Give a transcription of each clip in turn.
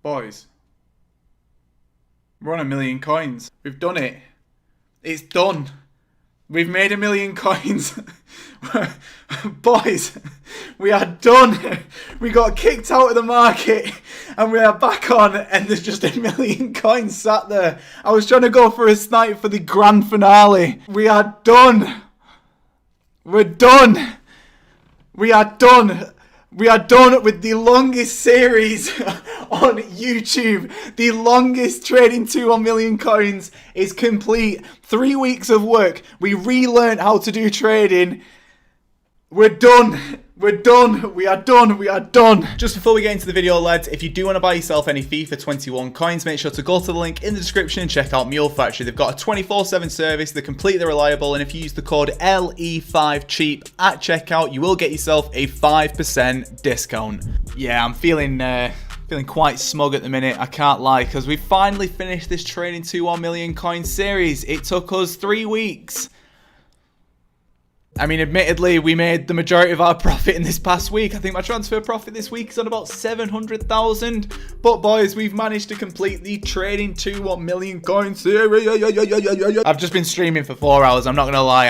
Boys, we're on 1,000,000 coins. We've done it. It's done. We've made 1,000,000 coins. Boys, we are done. We got kicked out of the market and we are back on, and there's just 1,000,000 coins sat there. I was trying to go for a snipe for the grand finale. We are done. We're done. We are done. We are done with the longest series on YouTube. The longest trading to 1,000,000 coins is complete. 3 weeks of work. We relearned how to do trading. We're done. We're done. We are done. We are done. Just before we get into the video, lads, if you do want to buy yourself any FIFA 21 coins, make sure to go to the link in the description and check out Mule Factory. They've got a 24/7 service. They're completely reliable. And if you use the code LE5CHEAP at checkout, you will get yourself a 5% discount. Yeah, I'm feeling quite smug at the minute, I can't lie, because we finally finished this trading to 1,000,000 coin series. It took us 3 weeks. I mean, admittedly, we made the majority of our profit in this past week. I think my transfer profit this week is on about 700,000. But boys, we've managed to complete the trading to 1,000,000 coin series. I've just been streaming for 4 hours. I'm not going to lie,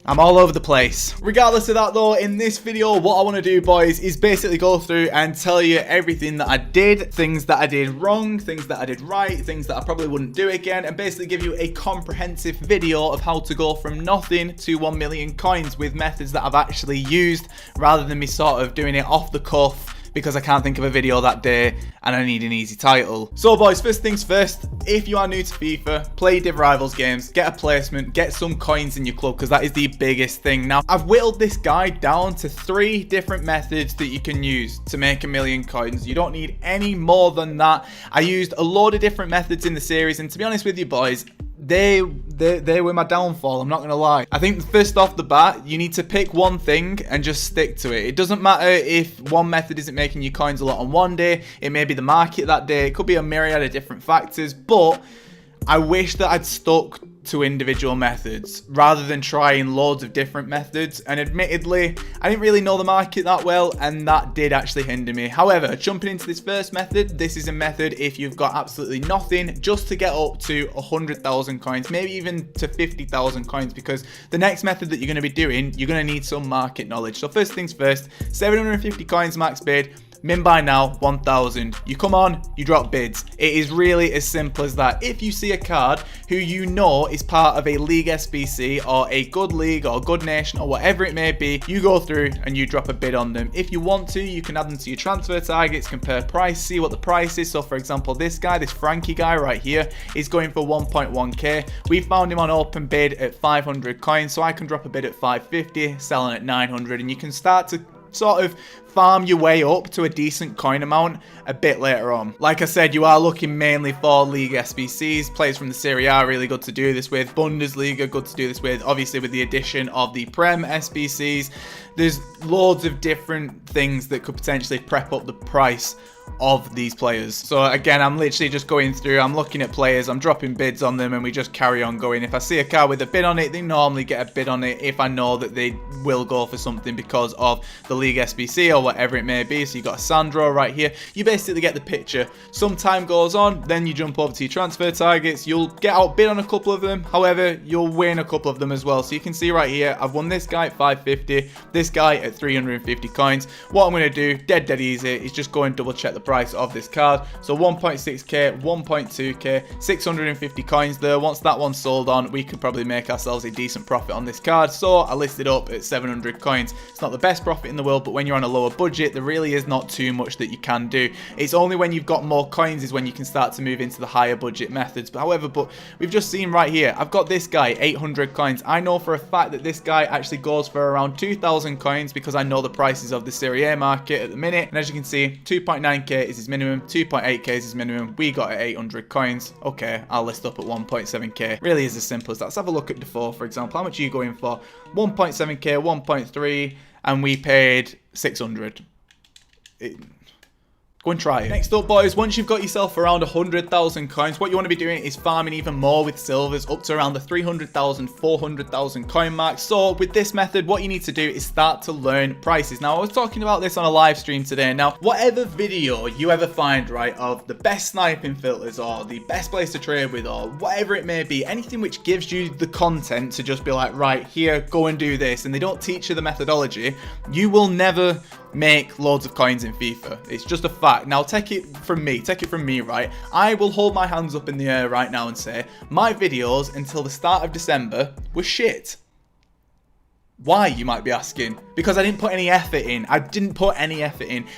I'm all over the place. Regardless of that though, in this video, what I want to do, boys, is basically go through and tell you everything that I did, things that I did wrong, things that I did right, things that I probably wouldn't do again, and basically give you a comprehensive video of how to go from nothing to 1,000,000 coins with methods that I've actually used, rather than me sort of doing it off the cuff because I can't think of a video that day and I need an easy title. So boys, first things first, if you are new to FIFA, play Div Rivals games, get a placement, get some coins in your club, because that is the biggest thing. Now, I've whittled this guide down to 3 different methods that you can use to make 1,000,000 coins. You don't need any more than that. I used a load of different methods in the series, and to be honest with you boys, they were my downfall, I'm not going to lie. I think first off the bat, you need to pick one thing and just stick to it. It doesn't matter if one method isn't making you coins a lot on one day. It may be the market that day. It could be a myriad of different factors, but I wish that I'd stuck to individual methods rather than trying loads of different methods. And admittedly, I didn't really know the market that well, and that did actually hinder me. However, jumping into this first method, this is a method if you've got absolutely nothing, just to get up to 100,000 coins, maybe even to 50,000 coins, because the next method that you're going to be doing, you're going to need some market knowledge. So first things first, 750 coins max bid. Min buy now, 1,000. You come on, you drop bids. It is really as simple as that. If you see a card who you know is part of a league SBC or a good league or good nation or whatever it may be, you go through and you drop a bid on them. If you want to, you can add them to your transfer targets, compare price, see what the price is. So for example, this guy, this Frankie guy right here, is going for 1.1k. We found him on open bid at 500 coins, so I can drop a bid at 550, selling at 900, and you can start to sort of farm your way up to a decent coin amount a bit later on. Like I said, you are looking mainly for league SBCs. Players from the Serie A are really good to do this with. Bundesliga, good to do this with. Obviously, with the addition of the Prem SBCs, there's loads of different things that could potentially prep up the price of these players. So again, I'm literally just going through, I'm looking at players, I'm dropping bids on them, and we just carry on going. If I see a car with a bid on it, they normally get a bid on it if I know that they will go for something because of the league SBC or whatever it may be. So you got Sandro right here. You basically get the picture. Some time goes on, then you jump over to your transfer targets. You'll get outbid on a couple of them. However, you'll win a couple of them as well. So you can see right here, I've won this guy at 550, this guy at 350 coins. What I'm going to do, dead easy, is just go and double check the price of this card. So 1.6k, 1.2k, 650 coins there. Once that one's sold on, we could probably make ourselves a decent profit on this card. So I listed up at 700 coins. It's not the best profit in the world, but when you're on a lower budget, there really is not too much that you can do. It's only when you've got more coins is when you can start to move into the higher budget methods. But however, we've just seen right here, I've got this guy, 800 coins. I know for a fact that this guy actually goes for around 2,000 coins because I know the prices of the Serie A market at the minute. And as you can see, 2.9k is his minimum, 2.8k is his minimum. We got at 800 coins. Okay, I'll list up at 1.7k. Really is as simple as that. Let's have a look at Defoe, for example. How much are you going for? 1.7k, 1.3, and we paid 600. Go and try it. Next up, boys, once you've got yourself around 100,000 coins, what you want to be doing is farming even more with silvers up to around the 300,000, 400,000 coin mark. So with this method, what you need to do is start to learn prices. Now, I was talking about this on a live stream today. Now, whatever video you ever find, right, of the best sniping filters or the best place to trade with or whatever it may be, anything which gives you the content to just be like, right, here, go and do this, and they don't teach you the methodology, you will never make loads of coins in FIFA. It's just a fact. Now take it from me, right? I will hold my hands up in the air right now and say my videos until the start of December were shit. Why, you might be asking? Because I didn't put any effort in.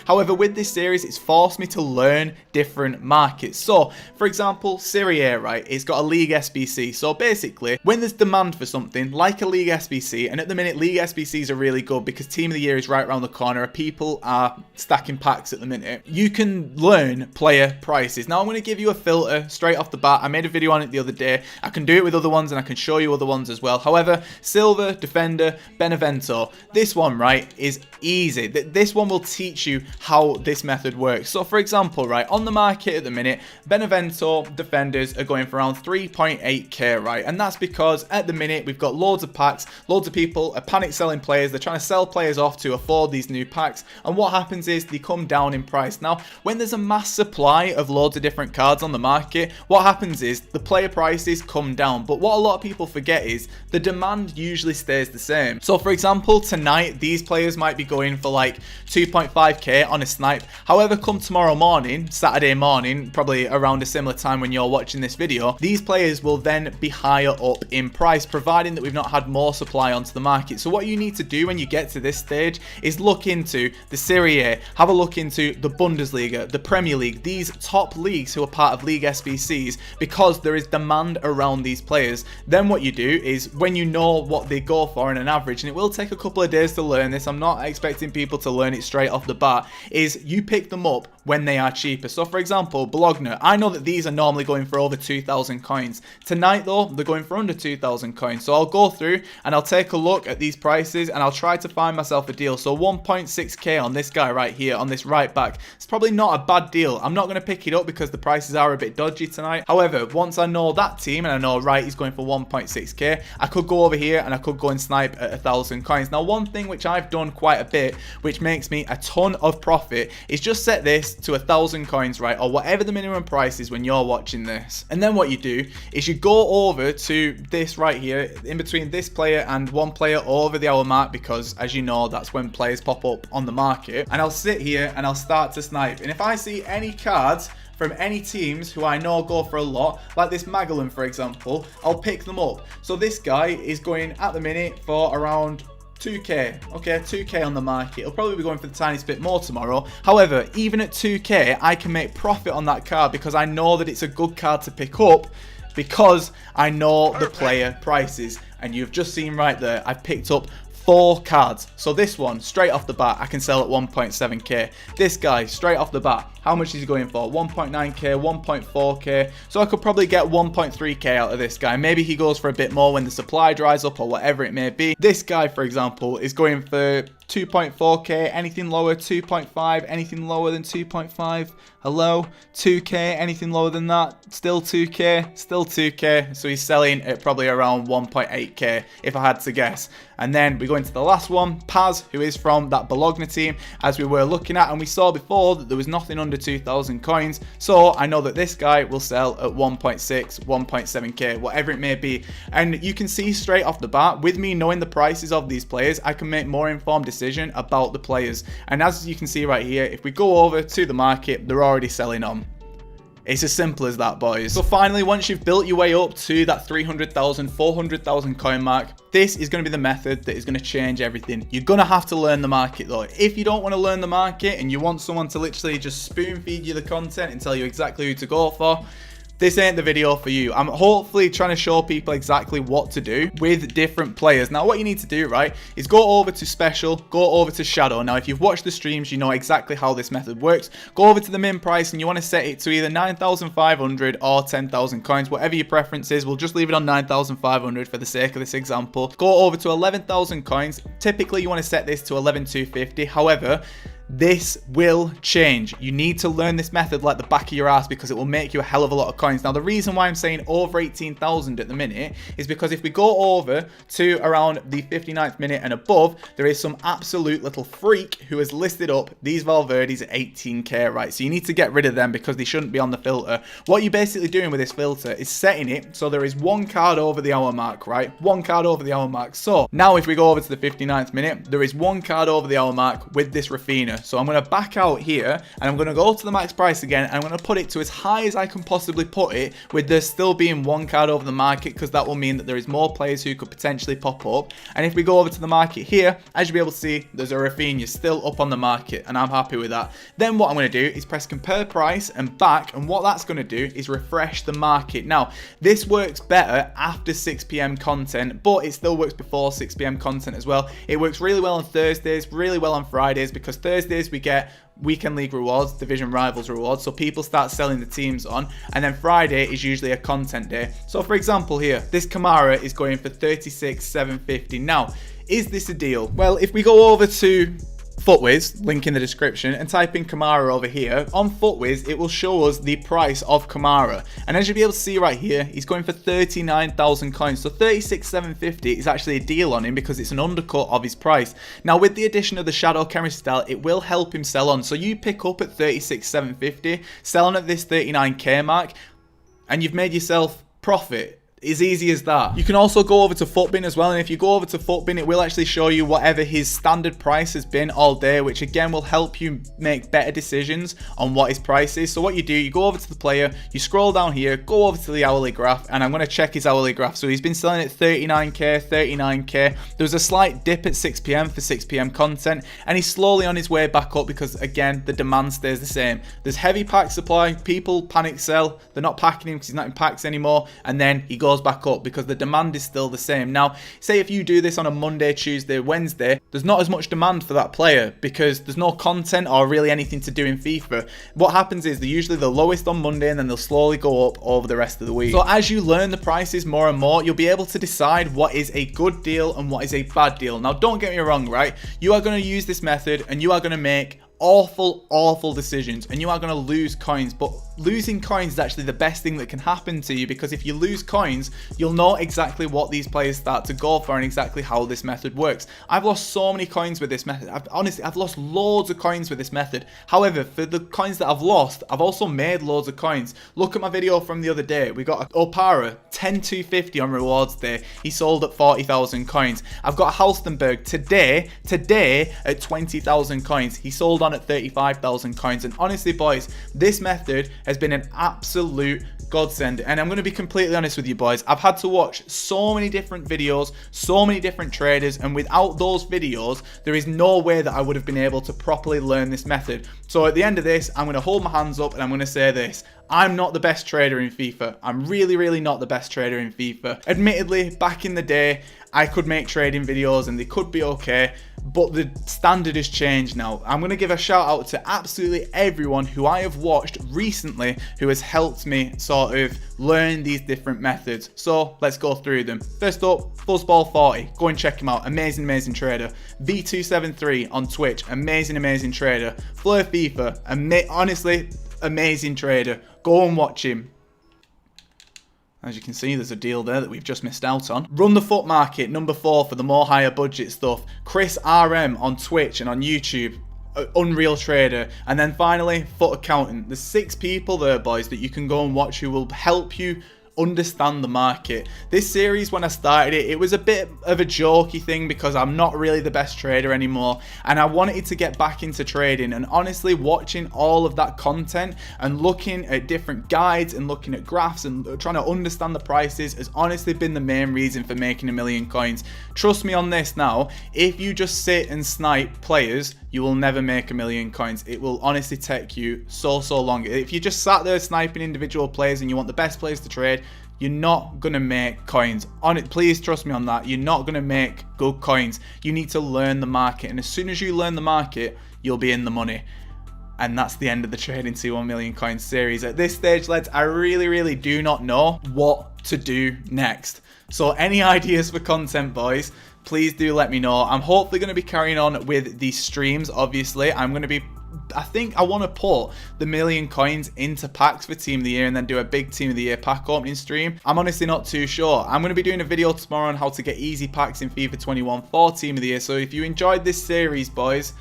However, with this series, it's forced me to learn different markets. So, for example, Serie A, right, it's got a League SBC. So basically, when there's demand for something like a League SBC, and at the minute, League SBCs are really good because Team of the Year is right around the corner. People are stacking packs at the minute. You can learn player prices. Now, I'm going to give you a filter straight off the bat. I made a video on it the other day. I can do it with other ones, and I can show you other ones as well. However, Silver, Defender, Benevento, this one, right, is easy. This one will teach you how this method works. So for example, right, on the market at the minute, Benevento defenders are going for around 3.8k, right, and that's because at the minute we've got loads of packs, loads of people are panic selling players. They're trying to sell players off to afford these new packs, and what happens is they come down in price. Now, when there's a mass supply of loads of different cards on the market, what happens is the player prices come down, but what a lot of people forget is the demand usually stays the same. So for example, tonight, these players might be going for like 2.5k on a snipe. However, come tomorrow morning, Saturday morning, probably around a similar time when you're watching this video, these players will then be higher up in price, providing that we've not had more supply onto the market. So what you need to do when you get to this stage is look into the Serie A, have a look into the Bundesliga, the Premier League, these top leagues who are part of League SBCs, because there is demand around these players. Then what you do is, when you know what they go for in an average, and it will take a couple of days to learn this, I'm not expecting people to learn it straight off the bat, is you pick them up when they are cheaper. So for example, Bologna, I know that these are normally going for over 2,000 coins. Tonight though, they're going for under 2,000 coins. So I'll go through and I'll take a look at these prices and I'll try to find myself a deal. So 1.6k on this guy right here, on this right back, it's probably not a bad deal. I'm not going to pick it up because the prices are a bit dodgy tonight. However, once I know that team and I know, right, he's going for 1.6k, I could go over here and I could go and snipe at 1,000 coins. Now, one thing which I've done quite a bit, which makes me a ton of profit, is just set this to 1,000 coins, right, or whatever the minimum price is when you're watching this. And then what you do is you go over to this right here, in between this player and one player over the hour mark, because as you know, that's when players pop up on the market, and I'll sit here and I'll start to snipe. And if I see any cards from any teams who I know go for a lot, like this Magellan for example, I'll pick them up. So this guy is going at the minute for around 2k, okay, 2k on the market. It'll probably be going for the tiniest bit more tomorrow. However, even at 2k, I can make profit on that card because I know that it's a good card to pick up, because I know the player prices. And you've just seen right there, I've picked up 4 cards. So this one, straight off the bat, I can sell at 1.7k. This guy, straight off the bat, how much is he going for? 1.9k, 1.4k. So I could probably get 1.3k out of this guy. Maybe he goes for a bit more when the supply dries up or whatever it may be. This guy, for example, is going for 2.4k, anything lower, 2.5, anything lower than 2.5, hello, 2k, anything lower than that, still 2k, still 2k, so he's selling at probably around 1.8k, if I had to guess. And then we go into the last one, Paz, who is from that Bologna team, as we were looking at, and we saw before that there was nothing under 2,000 coins, so I know that this guy will sell at 1.6, 1.7k, whatever it may be. And you can see straight off the bat, with me knowing the prices of these players, I can make more informed decision about the players. And as you can see right here, if we go over to the market, they're already selling on. It's as simple as that, boys. So finally, once you've built your way up to that 300,000, 400,000 coin mark, this is going to be the method that is going to change everything. You're going to have to learn the market though. If you don't want to learn the market and you want someone to literally just spoon feed you the content and tell you exactly who to go for, this ain't the video for you. I'm hopefully trying to show people exactly what to do with different players. Now, what you need to do, right, is go over to Special, go over to Shadow. Now, if you've watched the streams, you know exactly how this method works. Go over to the min price and you want to set it to either 9,500 or 10,000 coins, whatever your preference is. We'll just leave it on 9,500 for the sake of this example. Go over to 11,000 coins. Typically, you want to set this to 11,250. However, This will change. You need to learn this method like the back of your ass because it will make you a hell of a lot of coins. Now, the reason why I'm saying over 18,000 at the minute is because if we go over to around the 59th minute and above, there is some absolute little freak who has listed up these Valverdes at 18k, right? So you need to get rid of them because they shouldn't be on the filter. What you're basically doing with this filter is setting it so there is one card over the hour mark, right? One card over the hour mark. So now if we go over to the 59th minute, there is one card over the hour mark with this Rafinha. So I'm going to back out here and I'm going to go to the max price again and I'm going to put it to as high as I can possibly put it with there still being one card over the market because that will mean that there is more players who could potentially pop up. And if we go over to the market here, as you'll be able to see, there's a Rafinha still up on the market and I'm happy with that. Then what I'm going to do is press compare price and back, and what that's going to do is refresh the market. Now, this works better after 6 p.m. content, but it still works before 6 p.m. content as well. It works really well on Thursdays, really well on Fridays, because Thursdays we get weekend league rewards, division rivals rewards, so people start selling the teams on, and then Friday is usually a content day. So for example here, this Kamara is going for 36,750. Now, is this a deal? Well, if we go over to FootWiz, link in the description, and type in Kamara over here, on FootWiz it will show us the price of Kamara, and as you'll be able to see right here, he's going for 39,000 coins. So 36,750 is actually a deal on him because it's an undercut of his price. Now with the addition of the Shadow Chemistry style, it will help him sell on. So you pick up at 36,750, selling at this 39k mark, and you've made yourself profit. As easy as that. You can also go over to Footbin as well, and if you go over to Footbin, it will actually show you whatever his standard price has been all day, which again will help you make better decisions on what his price is. So what you do, you go over to the player, you scroll down here, go over to the hourly graph, and I'm going to check his hourly graph. So he's been selling at 39k, 39k. There was a slight dip at 6 p.m. for 6 p.m. content, and he's slowly on his way back up because again, the demand stays the same. There's heavy pack supply, people panic sell, they're not packing him because he's not in packs anymore, and then he goes back up because the demand is still the same. Now, say if you do this on a Monday, Tuesday, Wednesday, there's not as much demand for that player because there's no content or really anything to do in FIFA. What happens is they're usually the lowest on Monday and then they'll slowly go up over the rest of the week. So as you learn the prices more and more, you'll be able to decide what is a good deal and what is a bad deal. Now, don't get me wrong, right? You are going to use this method and you are going to make awful decisions and you are going to lose coins, but losing coins is actually the best thing that can happen to you, because if you lose coins, you'll know exactly what these players start to go for and exactly how this method works. I've lost so many coins with this method. I've lost loads of coins with this method. However, for the coins that I've lost, I've also made loads of coins. Look at my video from the other day. We got Opara 10,250 on rewards day. He sold at 40,000 coins. I've got Halstenberg today at 20,000 coins. He sold on at 35,000 coins. And honestly, boys, this method has been an absolute godsend. And I'm going to be completely honest with you, boys. I've had to watch so many different videos, so many different traders, and without those videos, there is no way that I would have been able to properly learn this method. So at the end of this, I'm going to hold my hands up and I'm going to say this. I'm not the best trader in FIFA. I'm really not the best trader in FIFA. Admittedly, back in the day, I could make trading videos and they could be okay, but the standard has changed now. I'm going to give a shout out to absolutely everyone who I have watched recently who has helped me sort of learn these different methods. So let's go through them. First up, Fuzzball40. Go and check him out. Amazing trader. V273 on Twitch. Amazing trader. Fleur FIFA. Honestly, amazing trader. Go and watch him. As you can see, there's a deal there that we've just missed out on. Run the Foot Market, number 4 for the more higher budget stuff. Chris RM on Twitch and on YouTube. Unreal trader. And then finally, Foot Accountant. There's 6 people there, boys, that you can go and watch who will help you understand the market. This series, when I started it, it was a bit of a jokey thing because I'm not really the best trader anymore and I wanted to get back into trading. And honestly, watching all of that content and looking at different guides and looking at graphs and trying to understand the prices has honestly been the main reason for making a million coins. Trust me on this now, if you just sit and snipe players, you will never make a million coins. It will honestly take you so long. If you just sat there sniping individual players and you want the best players to trade, you're not gonna make coins. Please trust me on that. You're not gonna make good coins. You need to learn the market, and as soon as you learn the market, you'll be in the money. And that's the end of the Trading to 1 Million Coins series. At this stage, lads, I really do not know what to do next. So any ideas for content, boys, please do let me know. I'm hopefully going to be carrying on with these streams. Obviously, I think I want to put the 1,000,000 coins into packs for Team of the Year and then do a big Team of the Year pack opening stream. I'm honestly not too sure. I'm going to be doing a video tomorrow on how to get easy packs in FIFA 21 for Team of the Year. So if you enjoyed this series, boys,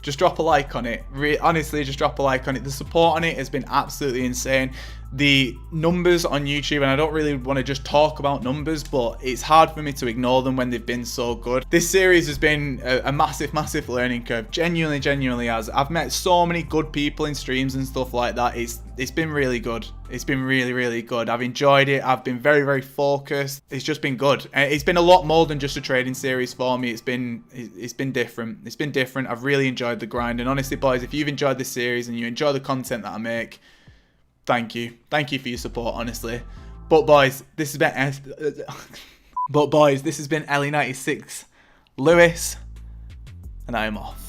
just drop a like on it. Honestly, just drop a like on it. The support on it has been absolutely insane. The numbers on YouTube, and I don't really want to just talk about numbers, but it's hard for me to ignore them when they've been so good. This series has been a massive, massive learning curve. Genuinely has. I've met so many good people in streams and stuff like that. It's been really good. It's been really good. I've enjoyed it. I've been very focused. It's just been good. It's been a lot more than just a trading series for me. It's been different. It's been different. I've really enjoyed the grind. And honestly, boys, if you've enjoyed this series and you enjoy the content that I make, thank you. Thank you for your support, honestly. But boys, this has been Ellie96 Lewis, and I am off.